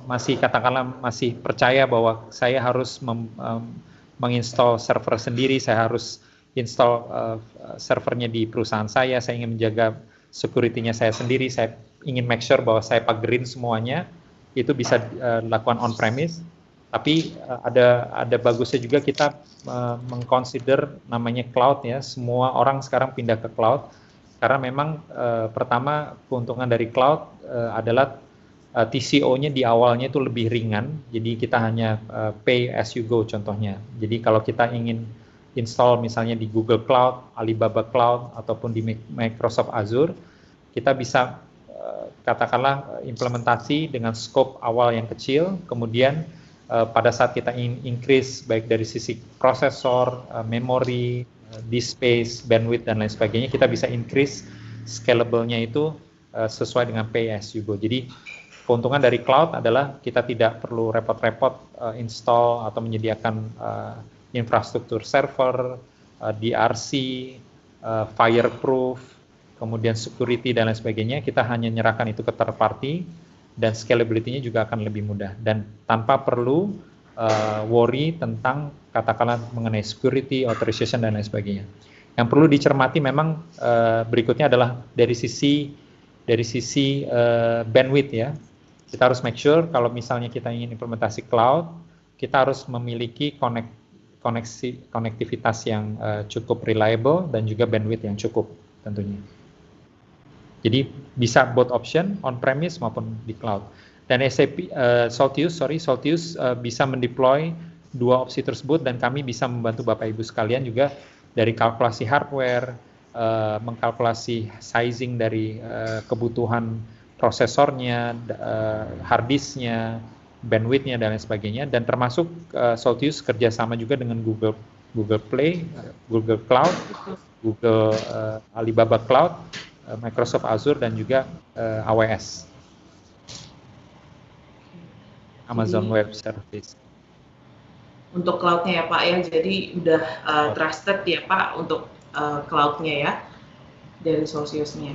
masih katakanlah masih percaya bahwa saya harus menginstall server sendiri, saya harus install servernya di perusahaan saya ingin menjaga security-nya saya sendiri, saya ingin make sure bahwa saya pagerin semuanya, itu bisa dilakukan on-premise. Tapi ada bagusnya juga kita mengconsider namanya cloud ya. Semua orang sekarang pindah ke cloud karena memang pertama keuntungan dari cloud adalah TCO-nya di awalnya itu lebih ringan. Jadi kita hanya pay as you go contohnya. Jadi kalau kita ingin install misalnya di Google Cloud, Alibaba Cloud ataupun di Microsoft Azure, kita bisa katakanlah implementasi dengan scope awal yang kecil, kemudian pada saat kita ingin increase baik dari sisi prosesor, memori, disk space, bandwidth dan lain sebagainya, kita bisa increase scalable-nya itu sesuai dengan pay as you go. Jadi keuntungan dari cloud adalah kita tidak perlu repot-repot install atau menyediakan infrastruktur server, DRC, fireproof, kemudian security dan lain sebagainya. Kita hanya nyerahkan itu ke third party dan scalability-nya juga akan lebih mudah dan tanpa perlu worry tentang katakanlah mengenai security, authorization dan lain sebagainya. Yang perlu dicermati memang berikutnya adalah dari sisi bandwidth ya. Kita harus make sure kalau misalnya kita ingin implementasi cloud, kita harus memiliki konektivitas yang cukup reliable dan juga bandwidth yang cukup tentunya. Jadi bisa both option on-premise maupun di cloud. Dan SAP Soltius bisa mendeploy dua opsi tersebut dan kami bisa membantu Bapak Ibu sekalian juga dari kalkulasi hardware, mengkalkulasi sizing dari kebutuhan prosesornya, hard disk-nya, bandwidth-nya dan lain sebagainya. Dan termasuk Soltius kerjasama juga dengan Google Play, Google Cloud, Google Alibaba Cloud, Microsoft Azure dan juga AWS, Amazon Web Service. Untuk cloud-nya ya Pak ya, jadi udah trusted ya Pak untuk cloud-nya ya dari Soltius-nya.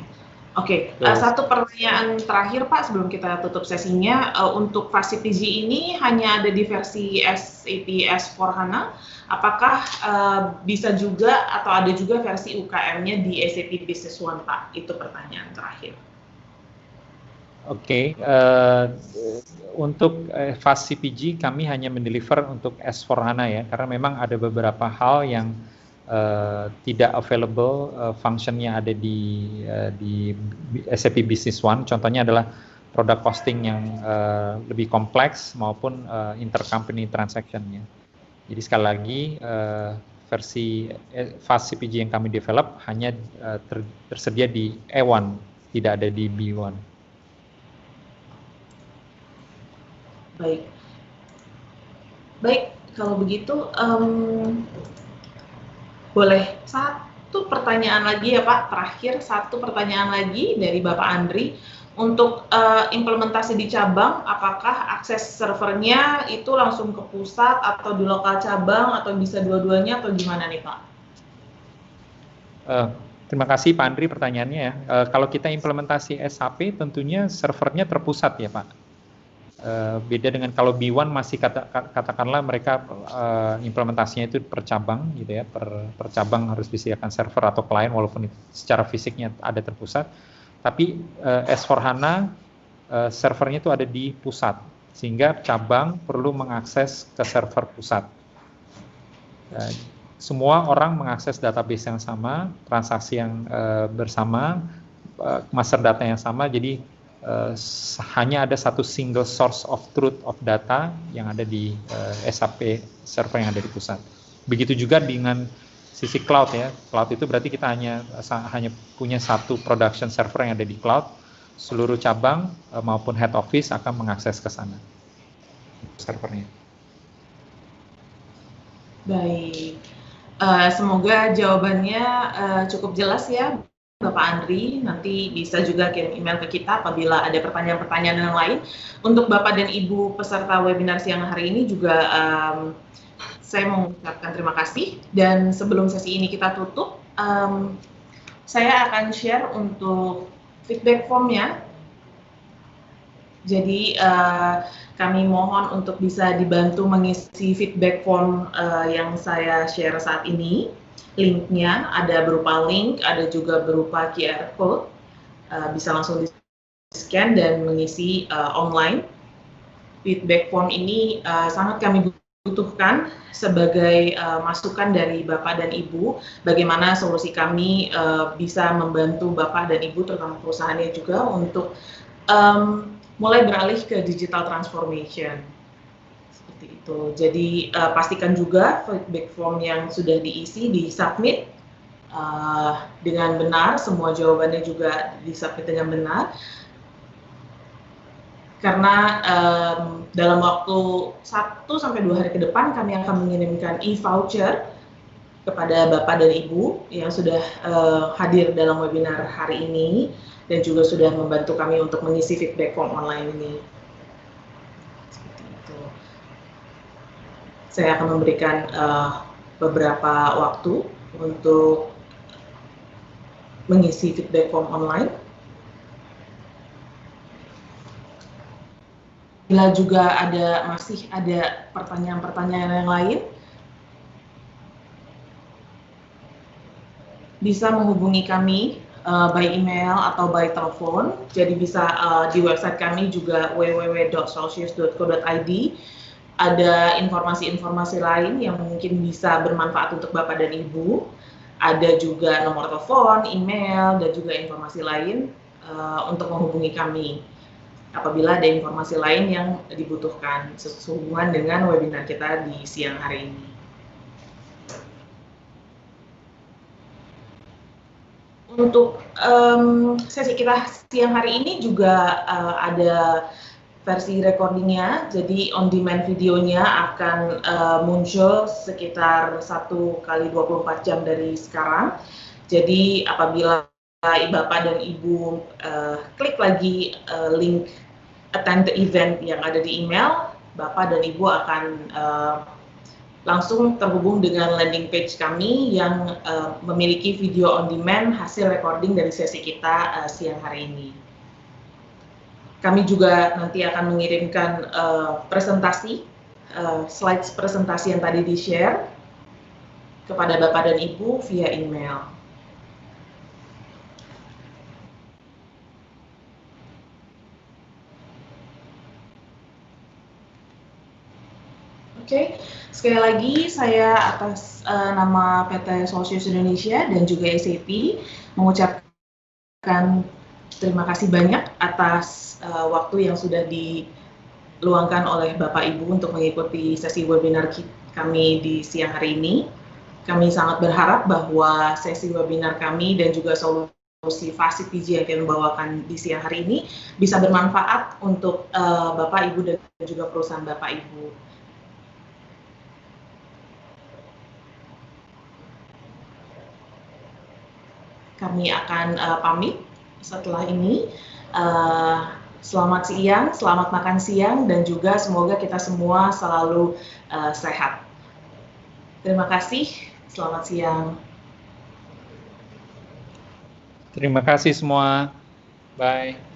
Oke, satu pertanyaan terakhir Pak sebelum kita tutup sesinya, untuk FacilityPG ini hanya ada di versi SAP S/4HANA, apakah bisa juga atau ada juga versi UKM-nya di SAP Business One Pak? Itu pertanyaan terakhir. Oke, untuk FacilityPG kami hanya mendeliver untuk S/4HANA ya, karena memang ada beberapa hal yang tidak available functionnya ada di SAP Business One. Contohnya adalah product costing yang lebih kompleks maupun intercompany transaction-nya. Jadi sekali lagi versi FacilityPG yang kami develop hanya tersedia di E1, tidak ada di B1. Baik, kalau begitu boleh satu pertanyaan lagi ya Pak, terakhir satu pertanyaan lagi dari Bapak Andri. Untuk implementasi di cabang, apakah akses servernya itu langsung ke pusat atau di lokal cabang atau bisa dua-duanya atau gimana nih Pak? Terima kasih Pak Andri pertanyaannya ya. Kalau kita implementasi SAP tentunya servernya terpusat ya Pak. Beda dengan kalau B1 masih katakanlah mereka implementasinya itu per cabang gitu ya, per cabang harus disediakan server atau klien walaupun secara fisiknya ada terpusat. Tapi S/4HANA servernya itu ada di pusat sehingga cabang perlu mengakses ke server pusat. semua orang mengakses database yang sama, transaksi yang bersama, master data yang sama, jadi hanya ada satu single source of truth of data yang ada di SAP server yang ada di pusat. Begitu juga dengan sisi cloud ya. Cloud itu berarti kita hanya punya satu production server yang ada di cloud. Seluruh cabang maupun head office akan mengakses ke sana servernya. Baik, semoga jawabannya cukup jelas ya Bapak Andri. Nanti bisa juga kirim email ke kita apabila ada pertanyaan-pertanyaan yang lain. Untuk Bapak dan Ibu peserta webinar siang hari ini juga saya mengucapkan terima kasih. Dan sebelum sesi ini kita tutup, saya akan share untuk feedback formnya. Jadi kami mohon untuk bisa dibantu mengisi feedback form yang saya share saat ini. Linknya ada berupa link, ada juga berupa QR code, bisa langsung di-scan dan mengisi online. Feedback form ini sangat kami butuhkan sebagai masukan dari Bapak dan Ibu, bagaimana solusi kami bisa membantu Bapak dan Ibu, terutama perusahaannya juga, untuk mulai beralih ke digital transformation. Itu. Jadi pastikan juga feedback form yang sudah diisi di-submit dengan benar, semua jawabannya juga di-submit dengan benar. Karena dalam waktu 1-2 hari ke depan kami akan mengirimkan e-voucher kepada Bapak dan Ibu yang sudah hadir dalam webinar hari ini dan juga sudah membantu kami untuk mengisi feedback form online ini. Saya akan memberikan beberapa waktu untuk mengisi feedback form online. Bila juga masih ada pertanyaan-pertanyaan yang lain, bisa menghubungi kami by email atau by telepon. Jadi bisa di website kami juga www.solsius.co.id. Ada informasi-informasi lain yang mungkin bisa bermanfaat untuk Bapak dan Ibu. Ada juga nomor telepon, email, dan juga informasi lain untuk menghubungi kami apabila ada informasi lain yang dibutuhkan sehubungan dengan webinar kita di siang hari ini. Untuk sesi kita siang hari ini juga ada versi recordingnya, jadi on demand videonya akan muncul sekitar 1x24 jam dari sekarang. Jadi apabila Bapak dan Ibu klik lagi link attend the event yang ada di email, Bapak dan Ibu akan langsung terhubung dengan landing page kami yang memiliki video on demand hasil recording dari sesi kita siang hari ini. Kami juga nanti akan mengirimkan presentasi, slides presentasi yang tadi di-share kepada Bapak dan Ibu via email. Oke, sekali lagi saya atas nama PT Solsius Indonesia dan juga SAP mengucapkan terima kasih banyak atas waktu yang sudah diluangkan oleh Bapak Ibu untuk mengikuti sesi webinar kami di siang hari ini. Kami sangat berharap bahwa sesi webinar kami dan juga solusi FASIPG yang kami bawakan di siang hari ini bisa bermanfaat untuk Bapak Ibu dan juga perusahaan Bapak Ibu. Kami akan pamit setelah ini. Selamat siang, selamat makan siang, dan juga semoga kita semua selalu sehat. Terima kasih, selamat siang. Terima kasih semua, bye.